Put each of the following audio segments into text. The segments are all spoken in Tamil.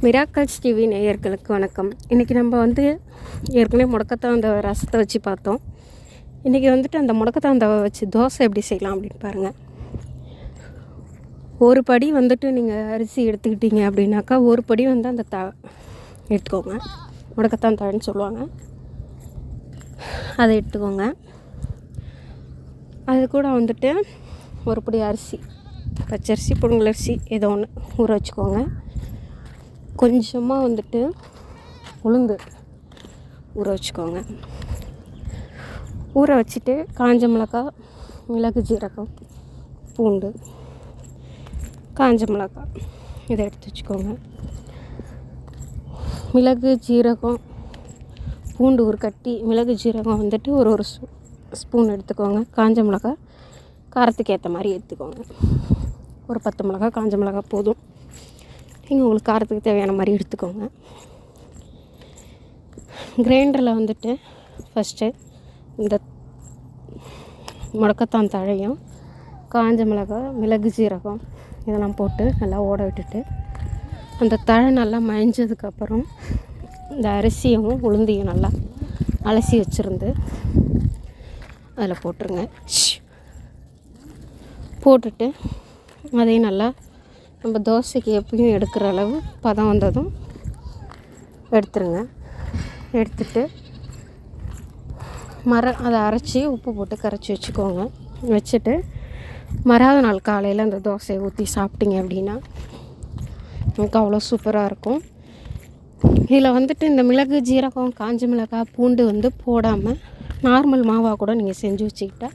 மிராக்கல்ஸ் டிவி நேயர்களுக்கு வணக்கம். இன்றைக்கி நம்ம ஏற்கனவே முடக்கத்தாந்த ரசத்தை வச்சு பார்த்தோம். இன்றைக்கி அந்த முடக்கத்தாந்தாவை வச்சு தோசை எப்படி செய்யலாம் அப்படின்னு பாருங்கள். ஒரு படி நீங்கள் அரிசி எடுத்துக்கிட்டீங்க அப்படின்னாக்கா ஒரு படி அந்த எடுத்துக்கோங்க. முடக்கத்தாந்தான்னு சொல்லுவாங்க. அதை எடுத்துக்கோங்க. அது கூட ஒரு படி அரிசி, பச்சரிசி, புழுங்கலரிசி ஏதோ ஒன்று ஊற வச்சுக்கோங்க. கொஞ்சமாக உளுந்து ஊற வச்சுக்கோங்க. ஊற வச்சுட்டு காஞ்ச மிளகாய், மிளகு, ஜீரகம், பூண்டு, காஞ்ச மிளகாய் இதை எடுத்து வச்சுக்கோங்க. மிளகு, ஜீரகம், பூண்டு ஒரு கட்டி, மிளகு, ஜீரகம் ஒரு ஸ்பூன் எடுத்துக்கோங்க. காஞ்ச மிளகாய் காரத்துக்கு ஏற்ற மாதிரி எடுத்துக்கோங்க. ஒரு 10 மிளகாய் காஞ்ச மிளகாய் போதும். நீங்கள் உங்களுக்கு காரத்துக்கு தேவையான மாதிரி எடுத்துக்கோங்க. கிரைண்டரில் ஃபஸ்ட்டு இந்த முடக்கத்தான் தழையும் காஞ்ச மிளகாய், மிளகு, ஜீரகம் இதெல்லாம் போட்டு நல்லா ஓட விட்டுட்டு அந்த தழை நல்லா மயஞ்சதுக்கப்புறம் இந்த அரிசியும் உளுந்தையும் நல்லா அலசி வச்சுருந்து அதில் போட்டுருங்க. போட்டுட்டு அதையும் நல்லா நம்ம தோசைக்கு எப்பயும் எடுக்கிற அளவு பதம் வந்ததும் எடுத்துருங்க. எடுத்துட்டு அதை அரைச்சி உப்பு போட்டு கரைச்சி வச்சுக்கோங்க. வச்சுட்டு மறாவது நாள் காலையில் அந்த தோசையை ஊற்றி சாப்பிட்டீங்க அப்படின்னா நமக்கு அவ்வளோ சூப்பராக இருக்கும். இதில் இந்த மிளகு, ஜீரகம், காஞ்ச மிளகாய், பூண்டு போடாமல் நார்மல் மாவாக கூட நீங்கள் செஞ்சு வச்சுக்கிட்டா,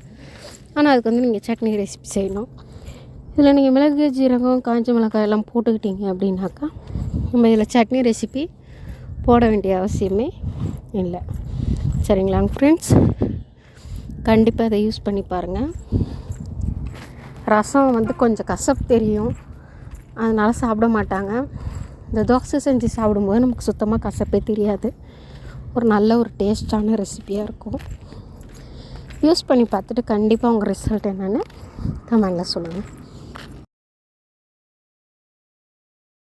ஆனால் அதுக்கு நீங்கள் சட்னி ரெசிபி செய்யணும். இதில் நீங்கள் மிளகு, ஜீரகம், காஞ்ச மிளகாய் எல்லாம் போட்டுக்கிட்டீங்க அப்படின்னாக்கா நம்ம இதில் சட்னி ரெசிபி போட வேண்டிய அவசியமே இல்லை. சரிங்களாங்க ஃப்ரெண்ட்ஸ், கண்டிப்பாக அதை யூஸ் பண்ணி பாருங்கள். ரசம் கொஞ்சம் கசப்பு தெரியும், அதனால் சாப்பிட மாட்டாங்க. இந்த தோசை செஞ்சு சாப்பிடும்போது நமக்கு சுத்தமாக கசப்பே தெரியாது. ஒரு நல்ல டேஸ்டான ரெசிபியாக இருக்கும். யூஸ் பண்ணி பார்த்துட்டு கண்டிப்பாக உங்கள் ரிசல்ட் என்னென்னு கமெண்டில் சொல்லுங்கள்.